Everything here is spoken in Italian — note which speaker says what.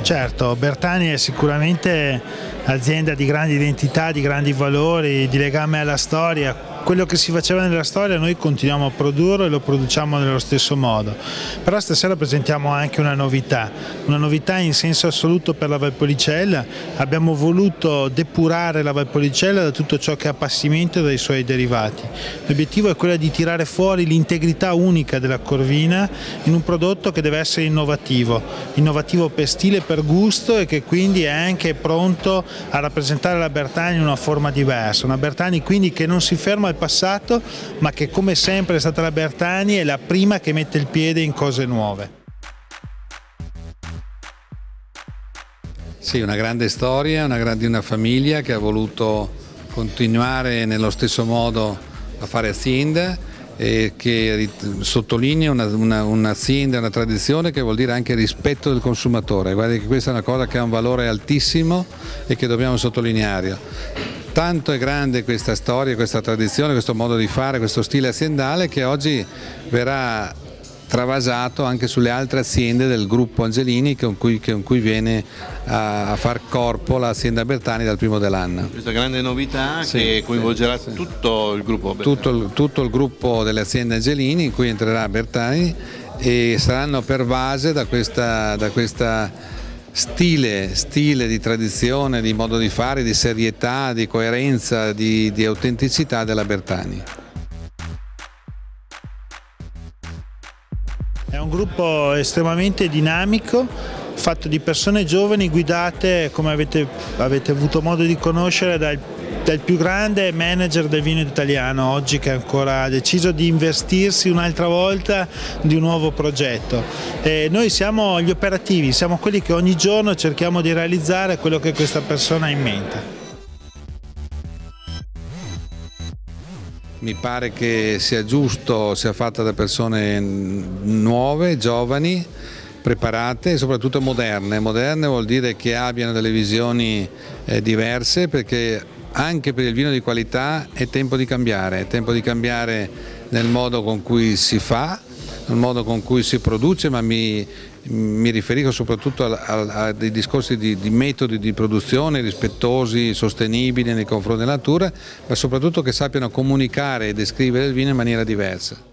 Speaker 1: Certo, Bertani è sicuramente azienda di grande identità, di grandi valori, di legame alla storia. Quello che si faceva nella storia noi continuiamo a produrlo e lo produciamo nello stesso modo. Però stasera presentiamo anche una novità in senso assoluto per la Valpolicella. Abbiamo voluto depurare la Valpolicella da tutto ciò che è appassimento e dai suoi derivati. L'obiettivo è quello di tirare fuori l'integrità unica della Corvina in un prodotto che deve essere innovativo per stile, per gusto, e che quindi è anche pronto a rappresentare la Bertani in una forma diversa. Una Bertani quindi che non si ferma al passato, ma che come sempre è stata la Bertani, è la prima che mette il piede in cose nuove.
Speaker 2: Sì, una grande storia, una famiglia che ha voluto continuare nello stesso modo a fare azienda e che sottolinea un'azienda, una tradizione che vuol dire anche rispetto del consumatore. Guardi che questa è una cosa che ha un valore altissimo e che dobbiamo sottolineare. Tanto è grande questa storia, questa tradizione, questo modo di fare, questo stile aziendale che oggi verrà travasato anche sulle altre aziende del gruppo Angelini con cui viene a far corpo l'azienda Bertani dal primo dell'anno.
Speaker 3: Questa grande novità che coinvolgerà tutto il gruppo Bertani.
Speaker 2: Tutto il gruppo delle aziende Angelini in cui entrerà Bertani, e saranno pervase da questa stile di tradizione, di modo di fare, di serietà, di coerenza, di autenticità della Bertani.
Speaker 1: È un gruppo estremamente dinamico, fatto di persone giovani guidate, come avete avuto modo di conoscere, dal più grande manager del vino italiano oggi, che ancora ha deciso di investirsi un'altra volta di un nuovo progetto. E noi siamo gli operativi, siamo quelli che ogni giorno cerchiamo di realizzare quello che questa persona ha in mente.
Speaker 2: Mi pare che sia giusto, sia fatta da persone nuove, giovani, preparate e soprattutto moderne. Moderne vuol dire che abbiano delle visioni diverse, perché anche per il vino di qualità è tempo di cambiare nel modo con cui si fa, nel modo con cui si produce, ma mi riferisco soprattutto a dei discorsi di metodi di produzione rispettosi, sostenibili nei confronti della natura, ma soprattutto che sappiano comunicare e descrivere il vino in maniera diversa.